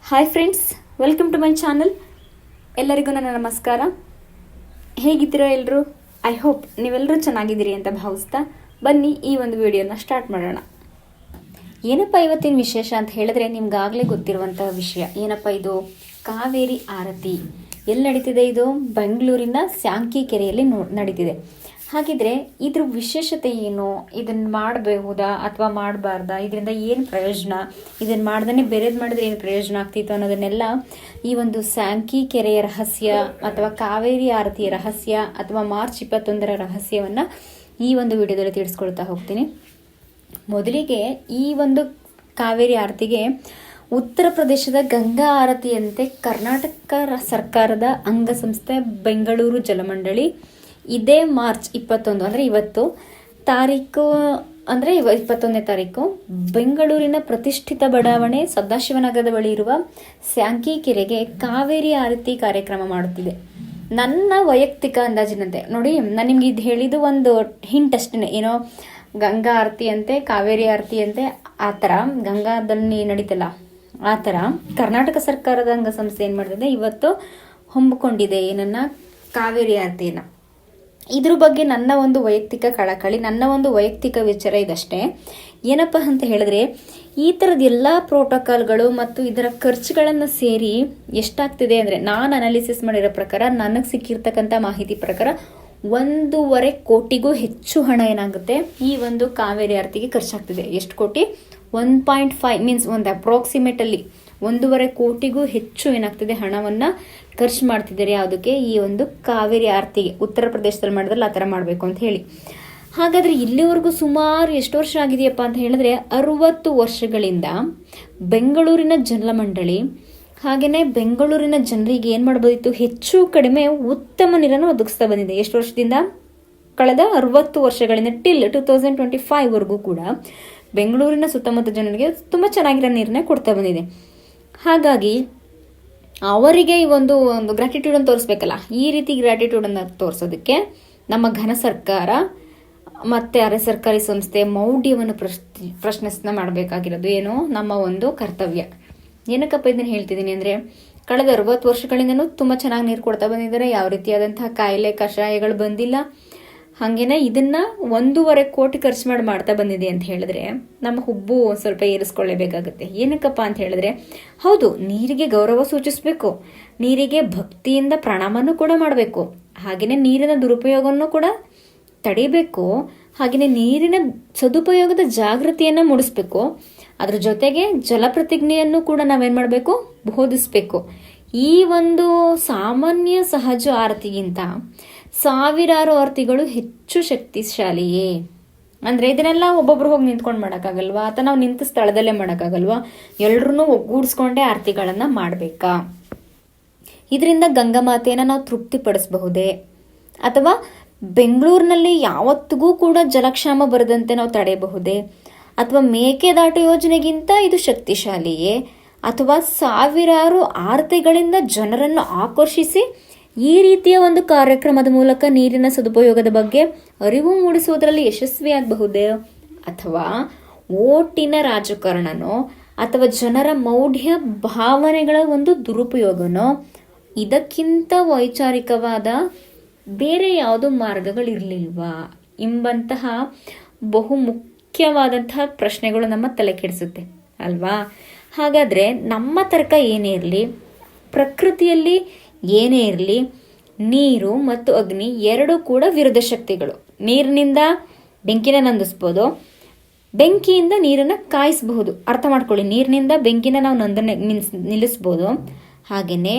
Hi friends, welcome to my channel. ಎಲ್ಲರಿಗೂ ನನ್ನ ನಮಸ್ಕಾರ. ಹೇಗಿದ್ದೀರಾ ಎಲ್ಲರೂ? ಐ ಹೋಪ್ ನೀವೆಲ್ಲರೂ ಚೆನ್ನಾಗಿದ್ದೀರಿ ಅಂತ ಭಾವಿಸ್ತಾ ಬನ್ನಿ ಈ ಒಂದು ವಿಡಿಯೋನ ಸ್ಟಾರ್ಟ್ ಮಾಡೋಣ. ಏನಪ್ಪ ಇವತ್ತಿನ ವಿಶೇಷ ಅಂತ ಹೇಳಿದ್ರೆ ನಿಮ್ಗಾಗಲೇ ಗೊತ್ತಿರುವಂತಹ ವಿಷಯ. ಏನಪ್ಪ ಇದು? ಕಾವೇರಿ ಆರತಿ. ಎಲ್ಲಿ ನಡೀತಿದೆ ಇದು? ಬೆಂಗಳೂರಿನ ಸ್ಯಾಂಕಿ ಕೆರೆಯಲ್ಲಿ ನಡೀತಿದೆ. ಹಾಗಿದ್ರೆ ಇದ್ರ ವಿಶೇಷತೆ ಏನು? ಇದನ್ನು ಮಾಡಬಹುದಾ ಅಥವಾ ಮಾಡಬಾರ್ದಾ? ಇದರಿಂದ ಏನು ಪ್ರಯೋಜನ? ಇದನ್ನು ಮಾಡ್ದೇ ಬೇರೆದು ಮಾಡಿದ್ರೆ ಏನು ಪ್ರಯೋಜನ ಆಗ್ತಿತ್ತು ಅನ್ನೋದನ್ನೆಲ್ಲ ಈ ಒಂದು ಸ್ಯಾಂಕಿ ಕೆರೆಯ ರಹಸ್ಯ ಅಥವಾ ಕಾವೇರಿ ಆರತಿಯ ರಹಸ್ಯ ಅಥವಾ ಮಾರ್ಚ್ 21ರ ರಹಸ್ಯವನ್ನು ಈ ಒಂದು ವಿಡಿಯೋದಲ್ಲಿ ತಿಳಿಸ್ಕೊಳ್ತಾ ಹೋಗ್ತೀನಿ. ಮೊದಲಿಗೆ ಈ ಒಂದು ಕಾವೇರಿ ಆರತಿಗೆ ಉತ್ತರ ಪ್ರದೇಶದ ಗಂಗಾ ಆರತಿಯಂತೆ ಕರ್ನಾಟಕ ಸರ್ಕಾರದ ಅಂಗಸಂಸ್ಥೆ ಬೆಂಗಳೂರು ಜಲಮಂಡಳಿ ಇದೇ ಮಾರ್ಚ್ 21 ಅಂದರೆ ಇವತ್ತು ತಾರೀಕು, ಅಂದರೆ 21ನೇ ತಾರೀಕು ಬೆಂಗಳೂರಿನ ಪ್ರತಿಷ್ಠಿತ ಬಡಾವಣೆ ಸದಾಶಿವನಗರದ ಬಳಿ ಇರುವ ಸ್ಯಾಂಕಿ ಕೆರೆಗೆ ಕಾವೇರಿ ಆರತಿ ಕಾರ್ಯಕ್ರಮ ಮಾಡುತ್ತಿದೆ. ನನ್ನ ವೈಯಕ್ತಿಕ ಅಂದಾಜಿನಂತೆ ನೋಡಿ, ನಾನು ನಿಮ್ಗೆ ಇದು ಹೇಳಿದ್ದು ಒಂದು ಹಿಂಟ್ ಅಷ್ಟೇ. ಏನೋ ಗಂಗಾ ಆರತಿ ಅಂತೆ, ಕಾವೇರಿ ಆರತಿ ಅಂತೆ, ಆ ಥರ ಗಂಗಾದಲ್ಲಿ ನಡೀತಲ್ಲ ಆ ಥರ ಕರ್ನಾಟಕ ಸರ್ಕಾರದ ಅಂಗಸಂಸ್ಥೆ ಏನು ಮಾಡ್ತಿದೆ, ಇವತ್ತು ಹೊಂಬಿಕೊಂಡಿದೆ ಏನನ್ನ, ಕಾವೇರಿ ಆರತಿಯನ್ನು. ಇದ್ರ ಬಗ್ಗೆ ನನ್ನ ಒಂದು ವೈಯಕ್ತಿಕ ಕಳಕಳಿ, ನನ್ನ ಒಂದು ವೈಯಕ್ತಿಕ ವಿಚಾರ ಇದಷ್ಟೇ. ಏನಪ್ಪ ಅಂತ ಹೇಳಿದ್ರೆ, ಈ ಥರದ ಎಲ್ಲ ಪ್ರೋಟೋಕಾಲ್ಗಳು ಮತ್ತು ಇದರ ಖರ್ಚುಗಳನ್ನು ಸೇರಿ ಎಷ್ಟಾಗ್ತಿದೆ ಅಂದರೆ, ನಾನು ಅನಾಲಿಸಿಸ್ ಮಾಡಿರೋ ಪ್ರಕಾರ, ನನಗೆ ಸಿಕ್ಕಿರ್ತಕ್ಕಂಥ ಮಾಹಿತಿ ಪ್ರಕಾರ 1.5 ಕೋಟಿಗೂ ಹೆಚ್ಚು ಹಣ ಏನಾಗುತ್ತೆ ಈ ಒಂದು ಕಾವೇರಿ ಆರತಿಗೆ ಖರ್ಚಾಗ್ತಿದೆ. ಎಷ್ಟು ಕೋಟಿ? 1.5 ಮೀನ್ಸ್ ಒಂದು ಅಪ್ರಾಕ್ಸಿಮೇಟಲ್ಲಿ 1.5 ಕೋಟಿಗೂ ಹೆಚ್ಚು ಏನಾಗ್ತಿದೆ ಹಣವನ್ನು ಖರ್ಚು ಮಾಡ್ತಿದ್ದಾರೆ. ಯಾವುದಕ್ಕೆ? ಈ ಒಂದು ಕಾವೇರಿ ಆರತಿಗೆ. ಉತ್ತರ ಪ್ರದೇಶದಲ್ಲಿ ಮಾಡಿದ್ರಲ್ಲ ಆ ಥರ ಮಾಡಬೇಕು ಅಂತ ಹೇಳಿ. ಹಾಗಾದರೆ ಇಲ್ಲಿವರೆಗೂ ಸುಮಾರು ಎಷ್ಟು ವರ್ಷ ಆಗಿದೆಯಪ್ಪ ಅಂತ ಹೇಳಿದ್ರೆ 60 ವರ್ಷಗಳಿಂದ ಬೆಂಗಳೂರಿನ ಜಲಮಂಡಳಿ ಹಾಗೆಯೇ ಬೆಂಗಳೂರಿನ ಜನರಿಗೆ ಏನು ಮಾಡ್ಬೋದಿತ್ತು, ಹೆಚ್ಚು ಕಡಿಮೆ ಉತ್ತಮ ನೀರನ್ನು ಒದಗಿಸ್ತಾ ಬಂದಿದೆ. ಎಷ್ಟು ವರ್ಷದಿಂದ? ಕಳೆದ 60 ವರ್ಷಗಳಿಂದ ಟಿಲ್ 2025ವರೆಗೂ ಕೂಡ ಬೆಂಗಳೂರಿನ ಸುತ್ತಮುತ್ತ ಜನರಿಗೆ ತುಂಬ ಚೆನ್ನಾಗಿರೋ ನೀರನ್ನೇ ಕೊಡ್ತಾ ಬಂದಿದೆ. ಹಾಗಾಗಿ ಅವರಿಗೆ ಈ ಒಂದು ಗ್ರ್ಯಾಟಿಟ್ಯೂಡನ್ನು ತೋರಿಸ್ಬೇಕಲ್ಲ. ಈ ರೀತಿ ಗ್ರ್ಯಾಟಿಟ್ಯೂಡನ್ನು ತೋರಿಸೋದಕ್ಕೆ ನಮ್ಮ ಘನ ಸರ್ಕಾರ ಮತ್ತು ಅರೆ ಸರ್ಕಾರಿ ಸಂಸ್ಥೆ ಮೌಢ್ಯವನ್ನು ಪ್ರಶ್ನೆ ಮಾಡಬೇಕಾಗಿರೋದು ಏನು ನಮ್ಮ ಒಂದು ಕರ್ತವ್ಯ. ಏನಕ್ಕಪ್ಪ ಇದನ್ನು ಹೇಳ್ತಿದ್ದೀನಿ ಅಂದರೆ, ಕಳೆದ 60 ವರ್ಷಗಳಿಂದನೂ ತುಂಬ ಚೆನ್ನಾಗಿ ನೀರು ಕೊಡ್ತಾ ಬಂದಿದ್ದಾರೆ. ಯಾವ ರೀತಿಯಾದಂತಹ ಕಾಯಿಲೆ ಕಷಾಯಗಳು ಬಂದಿಲ್ಲ. ಹಾಗೇನೆ ಇದನ್ನ 1.5 ಕೋಟಿ ಖರ್ಚು ಮಾಡ್ತಾ ಬಂದಿದೆ ಅಂತ ಹೇಳಿದ್ರೆ ನಮ್ಮ ಹುಬ್ಬು ಸ್ವಲ್ಪ ಏರಿಸ್ಕೊಳ್ಳೇಬೇಕಾಗುತ್ತೆ. ಏನಕ್ಕಪ್ಪ ಅಂತ ಹೇಳಿದ್ರೆ, ಹೌದು, ನೀರಿಗೆ ಗೌರವ ಸೂಚಿಸಬೇಕು, ನೀರಿಗೆ ಭಕ್ತಿಯಿಂದ ಪ್ರಣಾಮನೂ ಕೂಡ ಮಾಡಬೇಕು, ಹಾಗೆಯೇ ನೀರಿನ ದುರುಪಯೋಗವನ್ನು ಕೂಡ ತಡಿಬೇಕು, ಹಾಗೆಯೇ ನೀರಿನ ಸದುಪಯೋಗದ ಜಾಗೃತಿಯನ್ನು ಮೂಡಿಸ್ಬೇಕು. ಅದ್ರ ಜೊತೆಗೆ ಜಲಪ್ರತಿಜ್ಞೆಯನ್ನು ಕೂಡ ನಾವೇನು ಮಾಡಬೇಕು, ಬೋಧಿಸ್ಬೇಕು. ಈ ಒಂದು ಸಾಮಾನ್ಯ ಸಹಜ ಆರತಿಗಿಂತ ಸಾವಿರಾರು ಆರತಿಗಳು ಹೆಚ್ಚು ಶಕ್ತಿಶಾಲಿಯೇ. ಅಂದರೆ ಇದನ್ನೆಲ್ಲ ಒಬ್ಬೊಬ್ರು ಹೋಗಿ ನಿಂತ್ಕೊಂಡು ಮಾಡೋಕ್ಕಾಗಲ್ವಾ, ಅಥವಾ ನಾವು ನಿಂತ ಸ್ಥಳದಲ್ಲೇ ಮಾಡೋಕ್ಕಾಗಲ್ವಾ? ಎಲ್ಲರೂ ಒಗ್ಗೂಡಿಸ್ಕೊಂಡೇ ಆರತಿಗಳನ್ನು ಮಾಡಬೇಕಾ? ಇದರಿಂದ ಗಂಗಾ ಮಾತೆಯನ್ನು ನಾವು ತೃಪ್ತಿಪಡಿಸಬಹುದೇ? ಅಥವಾ ಬೆಂಗಳೂರಿನಲ್ಲಿ ಯಾವತ್ತಿಗೂ ಕೂಡ ಜಲಕ್ಷಾಮ ಬರದಂತೆ ನಾವು ತಡೆಯಬಹುದೇ? ಅಥವಾ ಮೇಕೆದಾಟು ಯೋಜನೆಗಿಂತ ಇದು ಶಕ್ತಿಶಾಲಿಯೇ? ಅಥವಾ ಸಾವಿರಾರು ಆರತಿಗಳಿಂದ ಜನರನ್ನು ಆಕರ್ಷಿಸಿ ಈ ರೀತಿಯ ಒಂದು ಕಾರ್ಯಕ್ರಮದ ಮೂಲಕ ನೀರಿನ ಸದುಪಯೋಗದ ಬಗ್ಗೆ ಅರಿವು ಮೂಡಿಸುವುದರಲ್ಲಿ ಯಶಸ್ವಿಯಾಗಬಹುದೇ? ಅಥವಾ ಓಟಿನ ರಾಜಕಾರಣನೋ ಅಥವಾ ಜನರ ಮೌಢ್ಯ ಭಾವನೆಗಳ ಒಂದು ದುರುಪಯೋಗನೋ? ಇದಕ್ಕಿಂತ ವೈಚಾರಿಕವಾದ ಬೇರೆ ಯಾವುದೋ ಮಾರ್ಗಗಳಿರಲಿಲ್ವಾ ಎಂಬಂತಹ ಬಹು ಮುಖ್ಯವಾದಂತಹ ಪ್ರಶ್ನೆಗಳು ನಮ್ಮ ತಲೆ ಕೆಡಿಸುತ್ತೆ ಅಲ್ವಾ? ಹಾಗಾದರೆ ನಮ್ಮ ತರ್ಕ ಏನೇ ಇರಲಿ, ಪ್ರಕೃತಿಯಲ್ಲಿ ಏನೇ ಇರಲಿ, ನೀರು ಮತ್ತು ಅಗ್ನಿ ಎರಡೂ ಕೂಡ ವಿರುದ್ಧ ಶಕ್ತಿಗಳು. ನೀರಿನಿಂದ ಬೆಂಕಿನ ನಂದಿಸ್ಬೋದು, ಬೆಂಕಿಯಿಂದ ನೀರನ್ನು ಕಾಯಿಸಬಹುದು. ಅರ್ಥ ಮಾಡ್ಕೊಳ್ಳಿ, ನೀರಿನಿಂದ ಬೆಂಕಿನ ನಾವು ನಿಲ್ಲಿಸ್ಬೋದು, ಹಾಗೆಯೇ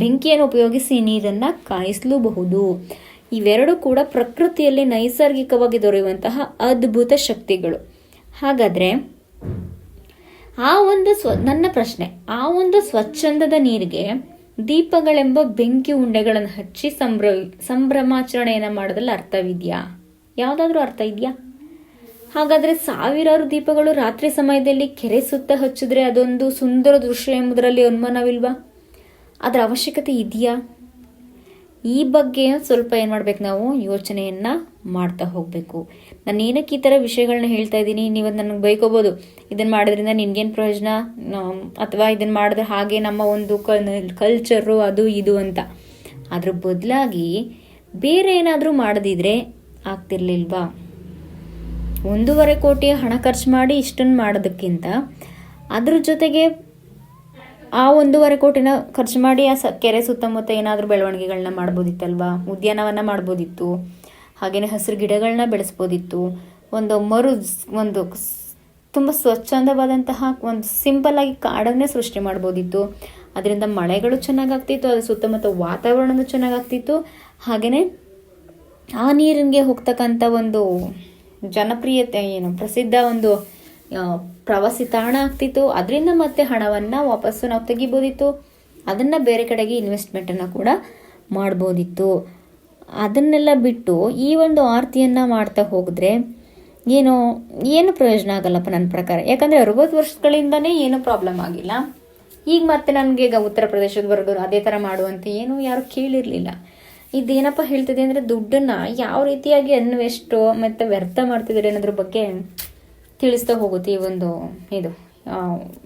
ಬೆಂಕಿಯನ್ನು ಉಪಯೋಗಿಸಿ ನೀರನ್ನು ಕಾಯಿಸಲೂಬಹುದು. ಇವೆರಡೂ ಕೂಡ ಪ್ರಕೃತಿಯಲ್ಲಿ ನೈಸರ್ಗಿಕವಾಗಿ ದೊರೆಯುವಂತಹ ಅದ್ಭುತ ಶಕ್ತಿಗಳು. ಹಾಗಾದರೆ ನನ್ನ ಪ್ರಶ್ನೆ, ಆ ಒಂದು ಸ್ವಚ್ಛಂದದ ನೀರಿಗೆ ದೀಪಗಳೆಂಬ ಬೆಂಕಿ ಉಂಡೆಗಳನ್ನು ಹಚ್ಚಿ ಸಂಭ್ರಮಾಚರಣೆಯನ್ನು ಮಾಡೋದ್ರಲ್ಲಿ ಅರ್ಥವಿದೆಯಾ? ಯಾವುದಾದ್ರೂ ಅರ್ಥ ಇದೆಯಾ? ಹಾಗಾದರೆ ಸಾವಿರಾರು ದೀಪಗಳು ರಾತ್ರಿ ಸಮಯದಲ್ಲಿ ಕೆರೆ ಸುತ್ತ ಹಚ್ಚಿದ್ರೆ ಅದೊಂದು ಸುಂದರ ದೃಶ್ಯ ಎಂಬುದರಲ್ಲಿ ಅನುಮಾನವಿಲ್ವಾ? ಅದರ ಅವಶ್ಯಕತೆ ಇದೆಯಾ? ಈ ಬಗ್ಗೆ ಸ್ವಲ್ಪ ಏನು ಮಾಡ್ಬೇಕು, ನಾವು ಯೋಚನೆಯನ್ನು ಮಾಡ್ತಾ ಹೋಗಬೇಕು. ನಾನು ಏನಕ್ಕೆ ಈ ಥರ ವಿಷಯಗಳನ್ನ ಹೇಳ್ತಾ ಇದ್ದೀನಿ, ನೀವು ನನಗೆ ಬೈಕೋಬೋದು, ಇದನ್ನು ಮಾಡೋದ್ರಿಂದ ನಿನ್ಗೇನು ಪ್ರಯೋಜನ, ಅಥವಾ ಇದನ್ನು ಮಾಡಿದ್ರೆ ಹಾಗೆ ನಮ್ಮ ಒಂದು ಕಲ್ಚರು ಅದು ಇದು ಅಂತ. ಅದ್ರ ಬದಲಾಗಿ ಬೇರೆ ಏನಾದರೂ ಮಾಡದಿದ್ರೆ ಆಗ್ತಿರ್ಲಿಲ್ವಾ? 1.5 ಕೋಟಿ ಹಣ ಖರ್ಚು ಮಾಡಿ ಇಷ್ಟನ್ನು ಮಾಡೋದಕ್ಕಿಂತ ಅದ್ರ ಜೊತೆಗೆ ಆ 1.5 ಕೋಟಿನ ಖರ್ಚು ಮಾಡಿ ಆ ಕೆರೆ ಸುತ್ತಮುತ್ತ ಏನಾದರೂ ಬೆಳವಣಿಗೆಗಳನ್ನ ಮಾಡ್ಬೋದಿತ್ತಲ್ವಾ, ಉದ್ಯಾನವನ ಮಾಡ್ಬೋದಿತ್ತು, ಹಾಗೆಯೇ ಹಸಿರು ಗಿಡಗಳನ್ನ ಬೆಳೆಸ್ಬೋದಿತ್ತು, ಒಂದು ತುಂಬ ಸ್ವಚ್ಛಂದವಾದಂತಹ ಒಂದು ಸಿಂಪಲ್ ಆಗಿ ಕಾಡನ್ನೇ ಸೃಷ್ಟಿ ಮಾಡ್ಬೋದಿತ್ತು. ಅದರಿಂದ ಮಳೆಗಳು ಚೆನ್ನಾಗಾಗ್ತಿತ್ತು, ಅದ್ರ ಸುತ್ತಮುತ್ತ ವಾತಾವರಣನೂ ಚೆನ್ನಾಗಾಗ್ತಿತ್ತು, ಹಾಗೆಯೇ ಆ ನೀರಿಗೆ ಹೋಗ್ತಕ್ಕಂಥ ಒಂದು ಜನಪ್ರಿಯತೆ ಪ್ರಸಿದ್ಧ ಒಂದು ಪ್ರವಾಸಿ ತಾಣ ಆಗ್ತಿತ್ತು. ಅದರಿಂದ ಮತ್ತೆ ಹಣವನ್ನು ವಾಪಸ್ಸು ನಾವು ತೆಗಿಬೋದಿತ್ತು, ಅದನ್ನು ಬೇರೆ ಕಡೆಗೆ ಇನ್ವೆಸ್ಟ್ಮೆಂಟನ್ನು ಕೂಡ ಮಾಡ್ಬೋದಿತ್ತು. ಅದನ್ನೆಲ್ಲ ಬಿಟ್ಟು ಈ ಒಂದು ಆರತಿಯನ್ನು ಮಾಡ್ತಾ ಹೋಗಿದ್ರೆ ಏನು ಪ್ರಯೋಜನ ಆಗಲ್ಲಪ್ಪ ನನ್ನ ಪ್ರಕಾರ. ಯಾಕಂದರೆ 60 ವರ್ಷಗಳಿಂದನೇ ಏನೂ ಪ್ರಾಬ್ಲಮ್ ಆಗಿಲ್ಲ. ಈಗ ಮತ್ತೆ ನನಗೆ ಉತ್ತರ ಪ್ರದೇಶದವರೆಗೂ ಅದೇ ಥರ ಮಾಡುವಂತ ಯಾರು ಕೇಳಿರಲಿಲ್ಲ. ಇದೇನಪ್ಪ ಹೇಳ್ತಿದೆ ಅಂದರೆ ದುಡ್ಡನ್ನು ಯಾವ ರೀತಿಯಾಗಿ ಅನ್ವೆಸ್ಟು ಮತ್ತು ವ್ಯರ್ಥ ಮಾಡ್ತಿದ್ದಾರೆ ಅನ್ನೋದ್ರ ಬಗ್ಗೆ ತಿಳಿಸ್ತಾ ಹೋಗುತ್ತೆ ಈ ಒಂದು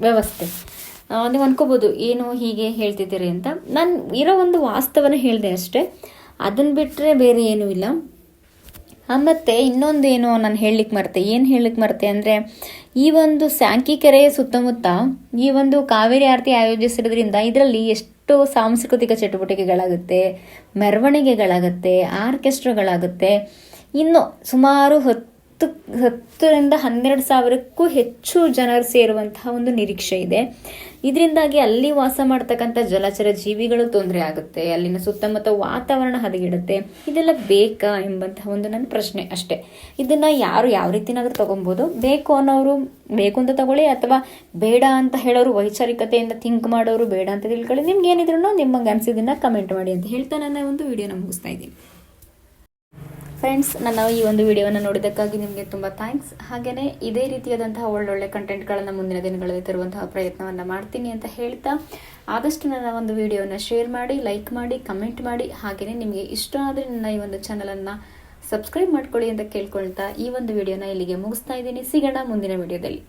ವ್ಯವಸ್ಥೆ. ನೀವು ಅನ್ಕೋಬೋದು ಏನು ಹೀಗೆ ಹೇಳ್ತಿದ್ದೀರಿ ಅಂತ. ನಾನು ಇರೋ ಒಂದು ವಾಸ್ತವನ ಹೇಳಿದೆ ಅಷ್ಟೇ, ಅದನ್ನು ಬಿಟ್ಟರೆ ಬೇರೆ ಏನೂ ಇಲ್ಲ. ಮತ್ತು ಇನ್ನೊಂದೇನು ನಾನು ಹೇಳಲಿಕ್ಕೆ ಮರೆತೆ ಅಂದರೆ, ಈ ಒಂದು ಸ್ಯಾಂಕಿ ಕೆರೆಯ ಸುತ್ತಮುತ್ತ ಈ ಒಂದು ಕಾವೇರಿ ಆರತಿ ಆಯೋಜಿಸಿರೋದ್ರಿಂದ ಇದರಲ್ಲಿ ಎಷ್ಟು ಸಾಂಸ್ಕೃತಿಕ ಚಟುವಟಿಕೆಗಳಾಗುತ್ತೆ, ಮೆರವಣಿಗೆಗಳಾಗುತ್ತೆ, ಆರ್ಕೆಸ್ಟ್ರಾಗಳಾಗುತ್ತೆ. ಇನ್ನು ಸುಮಾರು 10ರಿಂದ 12 ಸಾವಿರಕ್ಕೂ ಹೆಚ್ಚು ಜನರು ಸೇರುವಂತಹ ಒಂದು ನಿರೀಕ್ಷೆ ಇದೆ. ಇದರಿಂದಾಗಿ ಅಲ್ಲಿ ವಾಸ ಮಾಡ್ತಕ್ಕಂಥ ಜಲಚರ ಜೀವಿಗಳು ತೊಂದರೆ ಆಗುತ್ತೆ, ಅಲ್ಲಿನ ಸುತ್ತಮುತ್ತ ವಾತಾವರಣ ಹದಗೆಡುತ್ತೆ. ಇದೆಲ್ಲ ಬೇಕಾ ಎಂಬಂತಹ ಒಂದು ನನ್ನ ಪ್ರಶ್ನೆ ಅಷ್ಟೇ. ಇದನ್ನು ಯಾರು ಯಾವ ರೀತಿನಾದ್ರೂ ತಗೊಬೋದು. ಬೇಕು ಅನ್ನೋರು ಬೇಕು ಅಂತ ತಗೊಳ್ಳಿ, ಅಥವಾ ಬೇಡ ಅಂತ ಹೇಳೋರು ವೈಚಾರಿಕತೆಯಿಂದ ಥಿಂಕ್ ಮಾಡೋರು ಬೇಡ ಅಂತ ತಿಳ್ಕೊಳ್ಳಿ. ನಿಮ್ಗೆ ಏನಿದ್ರು ನಿಮಗೆ ಅನಿಸಿದ್ದನ್ನು ಕಮೆಂಟ್ ಮಾಡಿ ಅಂತ ಹೇಳ್ತಾ ನನ್ನ ಒಂದು ವಿಡಿಯೋನ ಮುಗಿಸ್ತಾ ಇದ್ದೀನಿ. ಫ್ರೆಂಡ್ಸ್, ನನ್ನ ಈ ಒಂದು ವಿಡಿಯೋವನ್ನು ನೋಡಿದ್ದಕ್ಕಾಗಿ ನಿಮಗೆ ತುಂಬ ಥ್ಯಾಂಕ್ಸ್. ಹಾಗೆಯೇ ಇದೇ ರೀತಿಯಾದಂತಹ ಒಳ್ಳೊಳ್ಳೆ ಕಂಟೆಂಟ್ಗಳನ್ನು ಮುಂದಿನ ದಿನಗಳಲ್ಲಿ ತರುವಂತಹ ಪ್ರಯತ್ನವನ್ನು ಮಾಡ್ತೀನಿ ಅಂತ ಹೇಳ್ತಾ, ಆದಷ್ಟು ನನ್ನ ಒಂದು ವಿಡಿಯೋನ ಶೇರ್ ಮಾಡಿ, ಲೈಕ್ ಮಾಡಿ, ಕಮೆಂಟ್ ಮಾಡಿ, ಹಾಗೆಯೇ ನಿಮಗೆ ಇಷ್ಟ ಆದರೆ ನನ್ನ ಈ ಒಂದು ಚಾನಲನ್ನು ಸಬ್ಸ್ಕ್ರೈಬ್ ಮಾಡ್ಕೊಳ್ಳಿ ಅಂತ ಕೇಳ್ಕೊಳ್ತಾ ಈ ಒಂದು ವಿಡಿಯೋನ ಇಲ್ಲಿಗೆ ಮುಗಿಸ್ತಾ ಇದ್ದೀನಿ. ಸಿಗೋಣ ಮುಂದಿನ ವಿಡಿಯೋದಲ್ಲಿ.